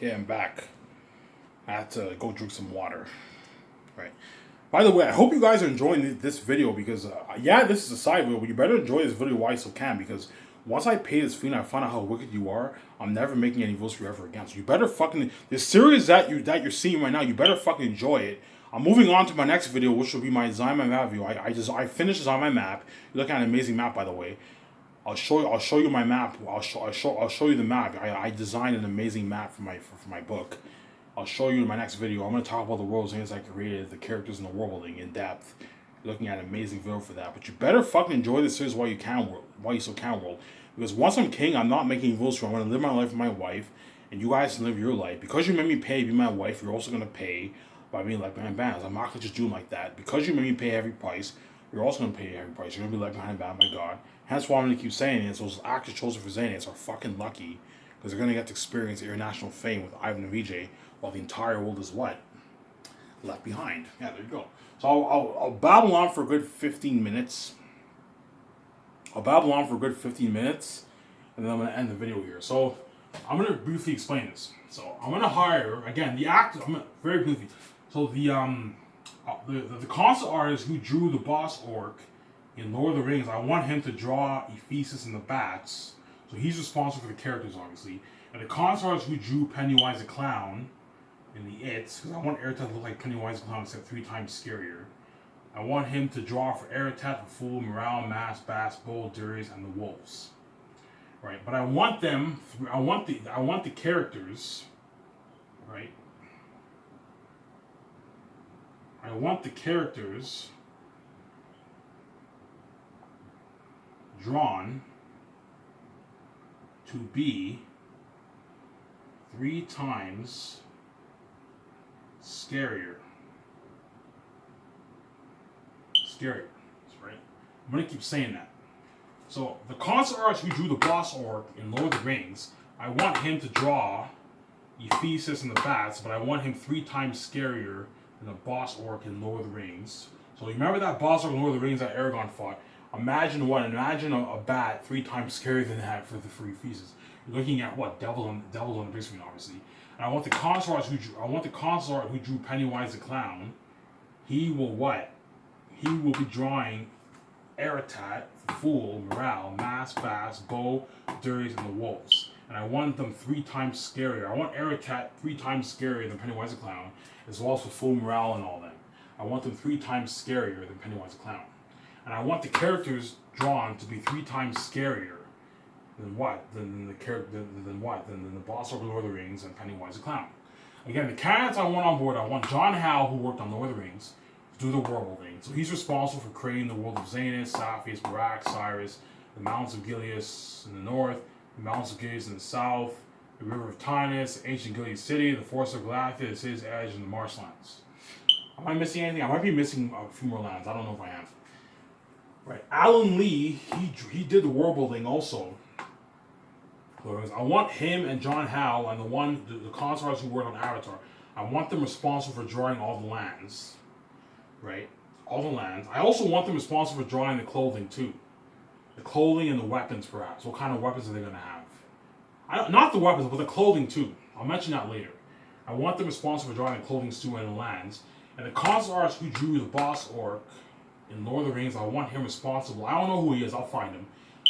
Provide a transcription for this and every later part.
Okay, I'm back. I had to go drink some water. Right. By the way, I hope you guys are enjoying this video because, yeah, this is a side video, but you better enjoy this video while you still can because once I pay this fee and I find out how wicked you are, I'm never making any videos for you ever again. So you better fucking the series that you're seeing right now. You better fucking enjoy it. I'm moving on to my next video, which will be my design my map video. I finished design my map. You look at an amazing map, by the way. I'll show you my map. I'll show you the map. I designed an amazing map for my book. I'll show you in my next video. I'm going to talk about the world things I created, the characters in the world building in depth. You're looking at an amazing video for that. But you better fucking enjoy this series while you can, while you still can, world. Because once I'm king, I'm not making videos for. I'm going to live my life with my wife, and you guys can live your life. Because you made me pay to be my wife, you're also going to pay by being like behind bands. I'm not going to just do them like that. Because you made me pay a heavy price, you're also going to pay a heavy price. You're going to be like behind band by God. Hence why I'm going to keep saying it. So those actors chosen for Xanax are fucking lucky because they're going to get to experience international fame with Ivan and VJ while the entire world is what? Left behind. Yeah, there you go. So I'll babble on for a good 15 minutes. And then I'm going to end the video here. So I'm going to briefly explain this. So I'm going to hire, again, the actor, very briefly. So the concept artist who drew the boss orc in Lord of the Rings, I want him to draw Ephesus and the bats. So he's responsible for the characters, obviously. And the concept artist who drew Pennywise the Clown in the It's, because I want Aratat to look like Pennywise the Clown except 3 times scarier. I want him to draw for Aratat, for Fool, Morale, Mask, Bass, Bull, Durious, and the Wolves. Right, but I want the characters, right? I want the characters drawn to be 3 times scarier. Scarier, right? I'm gonna keep saying that. So the concept artist who drew the boss orc in Lord of the Rings, I want him to draw Ephesus and the bats, but I want him 3 times scarier than the boss orc in Lord of the Rings. So you remember that boss orc in Lord of the Rings that Aragorn fought? Imagine a bat 3 times scarier than that for Ephesus. You're looking at what? Devil on the big screen, obviously. And I want the concept artist who drew Pennywise the Clown. He will what? He will be drawing Aratat, Fool, Morale, Mask, Bass, Bow, Durious, and the Wolves. And I want them 3 times scarier. I want Aratat 3 times scarier than Pennywise the Clown, as well as for Fool, Morale, and all them. I want them 3 times scarier than Pennywise the Clown. And I want the characters drawn to be 3 times scarier than what? Than the boss of Lord of the Rings and Pennywise the Clown. Again, the candidates I want on board, I want John Howe, who worked on Lord of the Rings, to do the world building. So he's responsible for creating the world of Xanus, Saphius, Barak, Cyrus, the mountains of Gilead in the north, the mountains of Gilead in the south, the river of Taunus, ancient Gilead city, the forest of Galathia, the city's edge, and the marshlands. Am I missing anything? I might be missing a few more lands. I don't know if I am. Right, Alan Lee, he did the world building also. I want him and John Howe and the concept artists who worked on Avatar. I want them responsible for drawing all the lands, right? All the lands. I also want them responsible for drawing the clothing too, the clothing and the weapons, perhaps. What kind of weapons are they going to have? Not the weapons, but the clothing too. I'll mention that later. I want them responsible for drawing the clothing too and the lands. And the concept artist who drew the boss orc in Lord of the Rings, I want him responsible. I don't know who he is. I'll find him.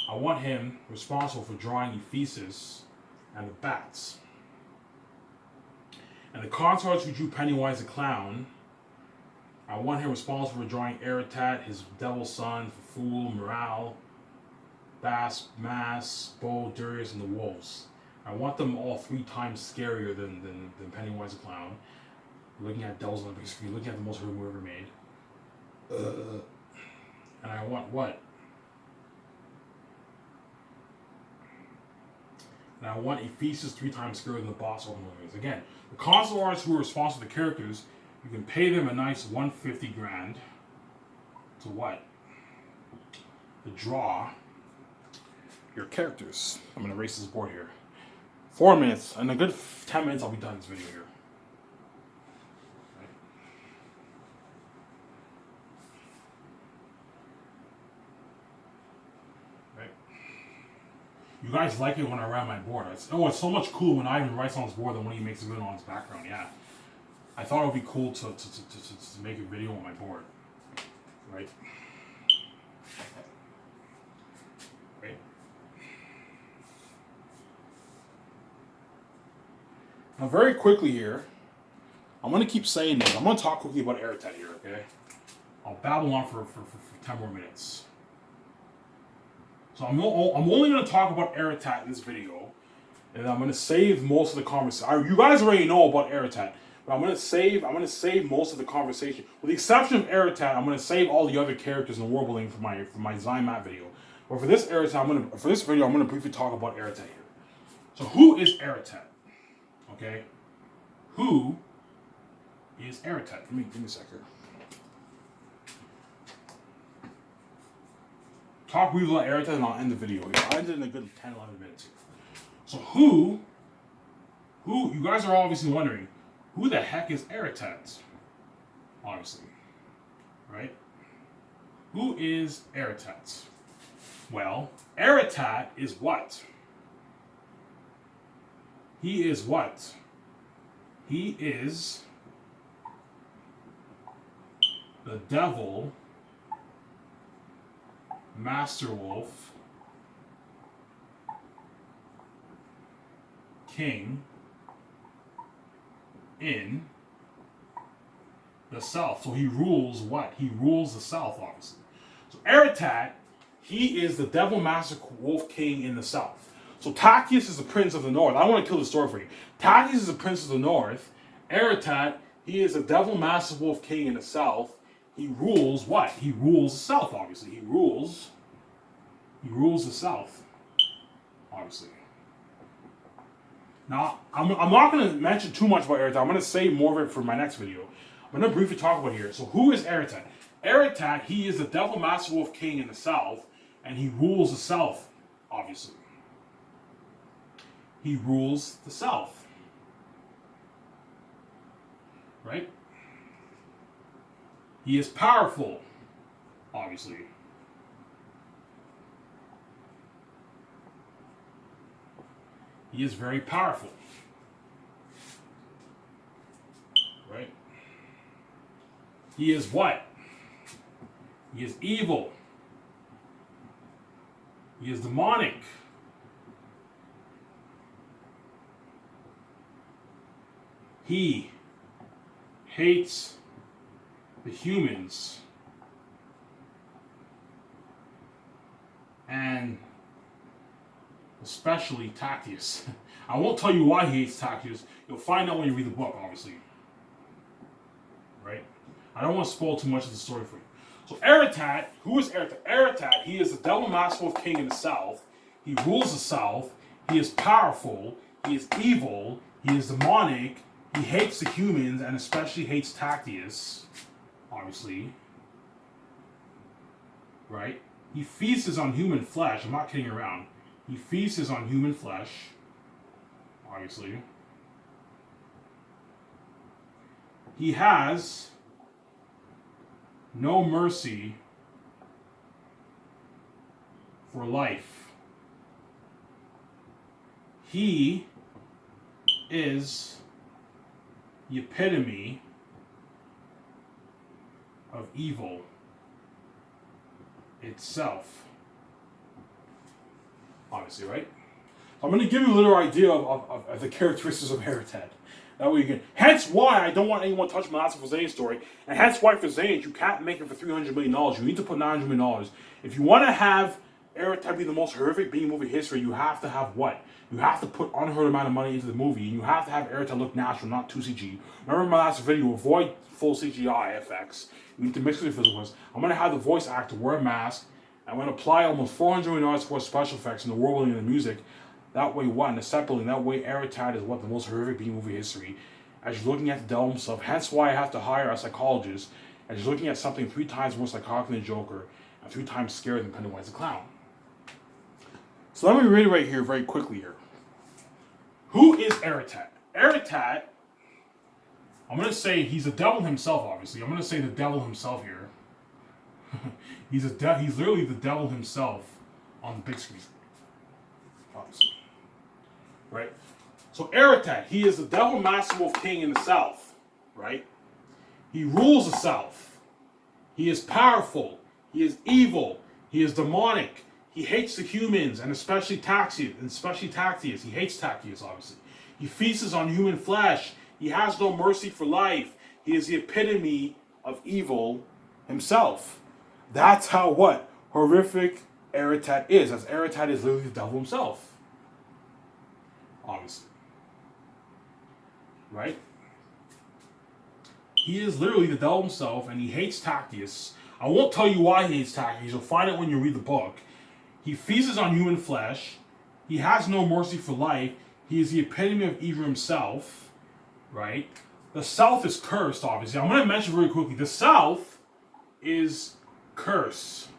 I want him responsible for drawing Ephesus and the bats. And the concept artist who drew Pennywise the Clown, I want him responsible for drawing Aratat, his devil son, Fool, Morale, Bass, Mass, Bow, Durious, and the Wolves. I want them all 3 times scarier than Pennywise the Clown. Looking at devils on the big screen, looking at the most horror movie ever made. And I want what? And I want Ephesus 3 times scarier than the boss orc movies. Again, the concept artists who are responsible for the characters, you can pay them a nice $150,000 to what? To draw your characters. I'm gonna erase this board here. 4 minutes, and a good 10 minutes I'll be done this video here. You guys like it when I write my board. It's so much cooler when Ivan writes on his board than when he makes a video on his background. Yeah. I thought it would be cool to make a video on my board. Right? Right? Now, very quickly here, I'm going to keep saying this. I'm going to talk quickly about Aratat here, okay? I'll babble on for 10 more minutes. So I'm only going to talk about Aratat in this video, and I'm going to save most of the conversation. You guys already know about Aratat, but I'm going to save most of the conversation. With the exception of Aratat, I'm going to save all the other characters in the world building for my design map video. But for this Aratat, for this video, I'm going to briefly talk about Aratat here. So who is Aratat? Okay, who is Aratat? Give me a second. Talk briefly about Aratat and I'll end the video here. I'll end it in a good 10, 11 minutes here. So who, you guys are obviously wondering, who the heck is Aratat? Obviously, right? Who is Aratat? Well, Aratat is what? He is what? He is the devil, Master Wolf, King in the South. So he rules what? He rules the South, obviously. So Aratat, he is the devil, Master Wolf, King in the South. So Tachyon is the prince of the north. I don't want to kill the story for you. Tachyon is the prince of the north. Aratat, he is the devil, Master Wolf, King in the south. He rules what? He rules the south, obviously. He rules the south, obviously. Now, I'm not going to mention too much about Aratat. I'm going to save more of it for my next video. I'm going to briefly talk about it here. So who is Aratat? Aratat, he is the devil, Master Wolf, King in the south, and he rules the south, obviously. He rules the South. Right? He is powerful, obviously. He is very powerful. Right? He is what? He is evil. He is demonic. He hates the humans and especially Tachyon. I won't tell you why he hates Tachyon. You'll find out when you read the book, obviously. Right? I don't want to spoil too much of the story for you. So Aratat, who is Aratat? Aratat, he is the devil, Master Wolf, King in the South. He rules the South. He is powerful. He is evil. He is demonic. He hates the humans and especially hates Tachyon, obviously. Right? He feasts on human flesh. I'm not kidding around. He feasts on human flesh, obviously. He has no mercy for life. He is the epitome of evil itself. Obviously, right? So I'm going to give you a little idea of the characteristics of Aratat. That way you can. Hence why I don't want anyone to touch my last Zane story, and hence why for Zane you can't make it for $300 million. You need to put $900 million. If you want to have Aratat be the most horrific being movie history, you have to have what? You have to put unheard amount of money into the movie, and you have to have Aratat look natural, not 2CG. Remember my last video, avoid full CGI effects. You need to mix with the physical ones. I'm going to have the voice actor wear a mask. I'm going to apply almost $400 million for special effects in the world building and the music. That way, what? In the set building, that way Aratat is what? The most horrific being movie history. As you're looking at the devil himself, hence why I have to hire a psychologist. As you're looking at something 3 times more psychotic than the Joker, and 3 times scarier than Pennywise the Clown. So let me reiterate here very quickly here. Who is Aratat? Aratat, I'm going to say he's the devil himself, obviously. I'm going to say the devil himself here. He's literally the devil himself on the big screen. right? So Aratat, he is the devil master wolf king in the south, right? He rules the south. He is powerful. He is evil. He is demonic. He hates the humans, and especially Tactius. He hates Tactius, obviously. He feasts on human flesh. He has no mercy for life. He is the epitome of evil himself. That's how what? Horrific Aratat is. As Aratat is literally the devil himself. Obviously. Right? He is literally the devil himself, and he hates Tactius. I won't tell you why he hates Tactius. You'll find it when you read the book. He feasts on human flesh. He has no mercy for life. He is the epitome of evil himself. Right? The South is cursed, obviously. I'm going to mention very quickly. The South is cursed.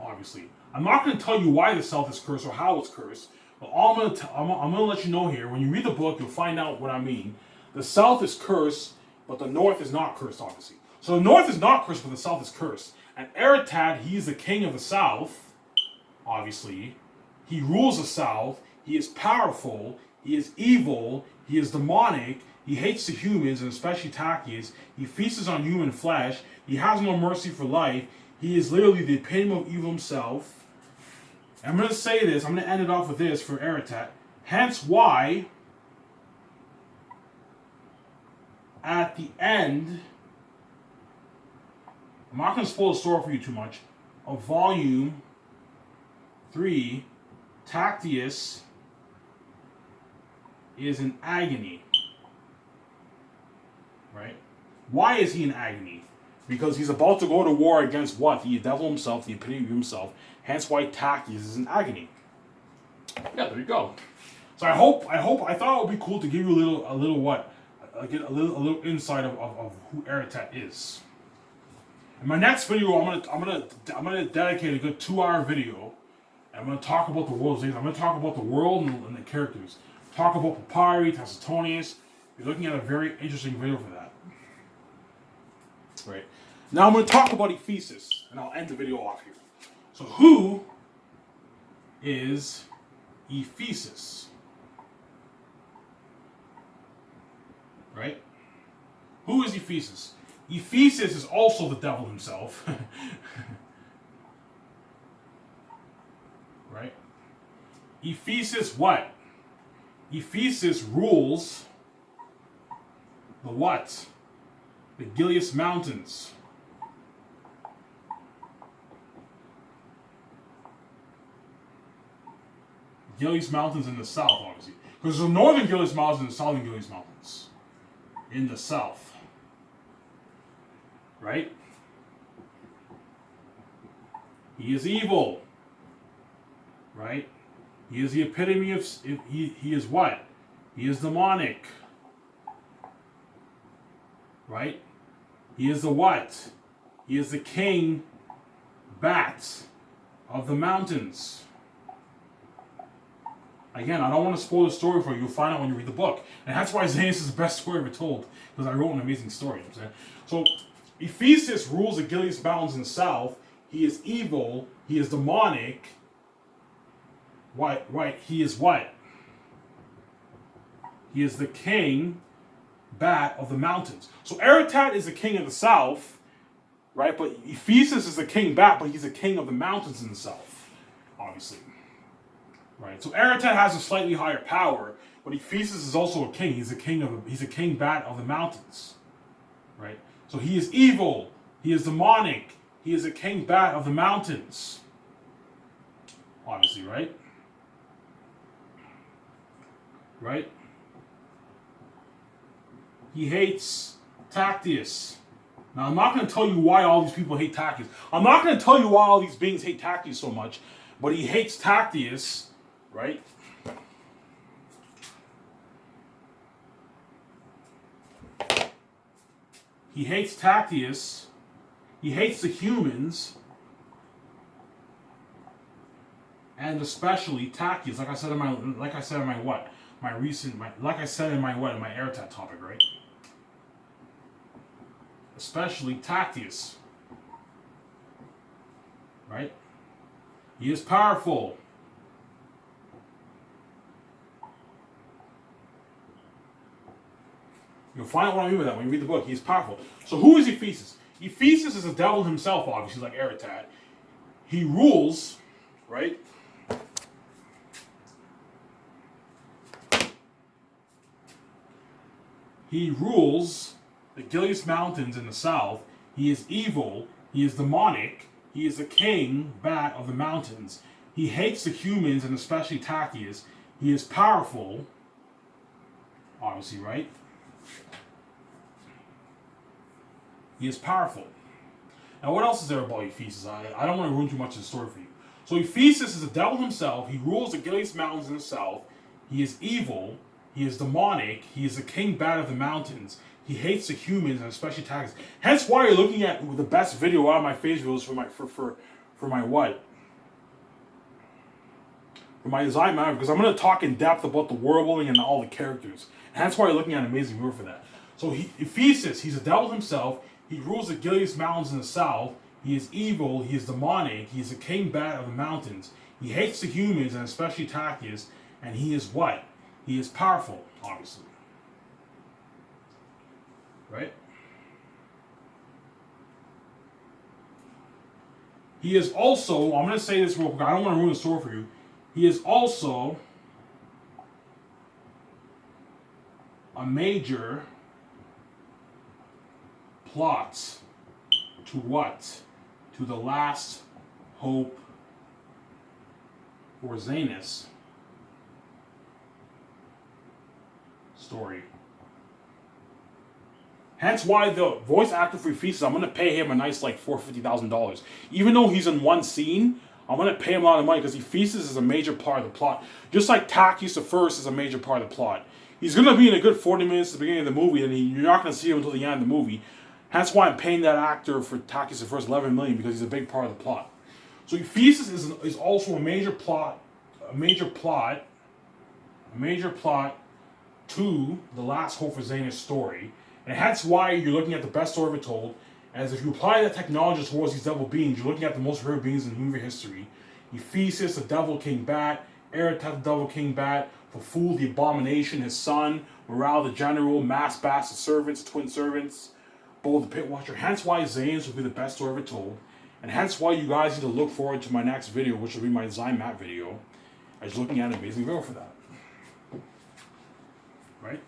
Obviously. I'm not going to tell you why the South is cursed or how it's cursed. But all I'm going to let you know here. When you read the book, you'll find out what I mean. The South is cursed, but the North is not cursed, obviously. So the North is not cursed, but the South is cursed. And Aratat, he is the king of the South, obviously. He rules the South. He is powerful. He is evil. He is demonic. He hates the humans, and especially Tactius. He feasts on human flesh. He has no mercy for life. He is literally the epitome of evil himself. And I'm going to say this. I'm going to end it off with this for Aratat. Hence why, at the end, I'm not going to spoil the story for you too much, of volume 3, Tactius is in agony. Right? Why is he in agony? Because he's about to go to war against what? The devil himself, the epitome of himself. Hence why Tactius is in agony. Yeah, there you go. So I thought it would be cool to give you a little what? Get a little insight of who Aratat is. In my next video, I'm gonna dedicate a good 2-hour video. And I'm gonna talk about the world's things. I'm gonna talk about the world and the characters. Talk about Papyri, Tacitonius. You're looking at a very interesting video for that. Right. Now I'm gonna talk about Ephesus, and I'll end the video off here. So who is Ephesus? Right? Who is Ephesus? Ephesus is also the devil himself. Right? Ephesus what? Ephesus rules the what? The Gilead Mountains. Gilead Mountains in the south, obviously. Because there's the northern Gilead Mountains and the southern Gilead Mountains. In the south. Right? He is evil. Right? He is the epitome of... He is what? He is demonic. Right? He is the what? He is the king bat of the mountains. Again, I don't want to spoil the story for you. You'll find out when you read the book. And that's why Xanus is the best story ever told. Because I wrote an amazing story. You know what I'm saying? So, Ephesus rules the Gilead Mountains in the south. He is evil. He is demonic. What? Right. He is what? He is the king bat of the mountains. So Aratat is the king of the south, right? But Ephesus is the king bat, but he's the king of the mountains in the south, obviously. Right. So Aratat has a slightly higher power, but Ephesus is also a king. He's a king bat of the mountains. Right? So he is evil, he is demonic, he is a king bat of the mountains. Obviously, right? Right? He hates Tactius. Now, I'm not going to tell you why all these people hate Tactius. I'm not going to tell you why all these beings hate Tactius so much, but he hates Tactius, right? He hates Tactius. He hates the humans. And especially Tactius, like I said in my Aratat topic, right? Especially Tactius. Right? He is powerful. You'll find out what I mean by that when you read the book. He's powerful. So who is Ephesus? Ephesus is the devil himself, obviously, like Aratat. He rules, right? He rules the Gilead Mountains in the south. He is evil. He is demonic. He is the king, bat of the mountains. He hates the humans and especially Tachys. He is powerful. Obviously, right? He is powerful. Now, what else is there about Ephesus? I don't want to ruin too much of the story for you. So, Ephesus is the devil himself. He rules the Gilead Mountains in the south. He is evil. He is demonic. He is the king bat of the mountains. He hates the humans and especially Tachys. Hence, why you're looking at the best video out of my face videos for my design matter, because I'm going to talk in depth about the world building and all the characters. And that's why you're looking at an amazing viewer for that. So Ephesus, he's a devil himself. He rules the Gilead Mountains in the south. He is evil. He is demonic. He is the king bat of the mountains. He hates the humans and especially Tachys. And he is what? He is powerful, obviously. Right? He is also, I'm going to say this real quick. I don't want to ruin the story for you. He is also a major plot to what? To the last hope for Zanus story. Hence why the voice actor for Ephesus, I'm going to pay him a nice like $450,000. Even though he's in one scene, I'm going to pay him a lot of money because Ephesus is a major part of the plot. Just like Tachys the First is a major part of the plot. He's going to be in a good 40 minutes at the beginning of the movie, and you're not going to see him until the end of the movie. Hence why I'm paying that actor for Tachys the First $11 million, because he's a big part of the plot. So Ephesus is also a major plot to the last hope for Zanus story. And hence why you're looking at the best story ever told. As if you apply that technology towards these devil beings, you're looking at the most rare beings in human history. Ephesus, the devil king bat. Aratat, the devil king bat. Fulful, the abomination, his son. Morale, the general. Mass bastard servants, twin servants. Bull, the pit watcher. Hence why Zanus will be the best story ever told. And hence why you guys need to look forward to my next video, which will be my design map video. I was looking at an amazing video for that. Right?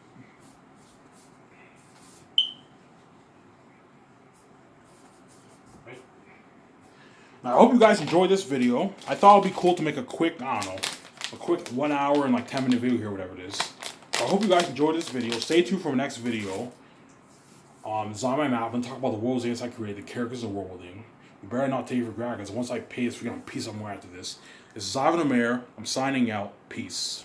Now, I hope you guys enjoyed this video. I thought it would be cool to make a quick, I don't know, a quick 1 hour and like 10-minute video here, whatever it is. So I hope you guys enjoyed this video. Stay tuned for my next video. Design my map. I'm going to talk about the world Zanus I created, the characters of world building. You better not take it for granted, because once I pay this, we're going to peace somewhere after this. This is Ivan Omer. I'm signing out. Peace.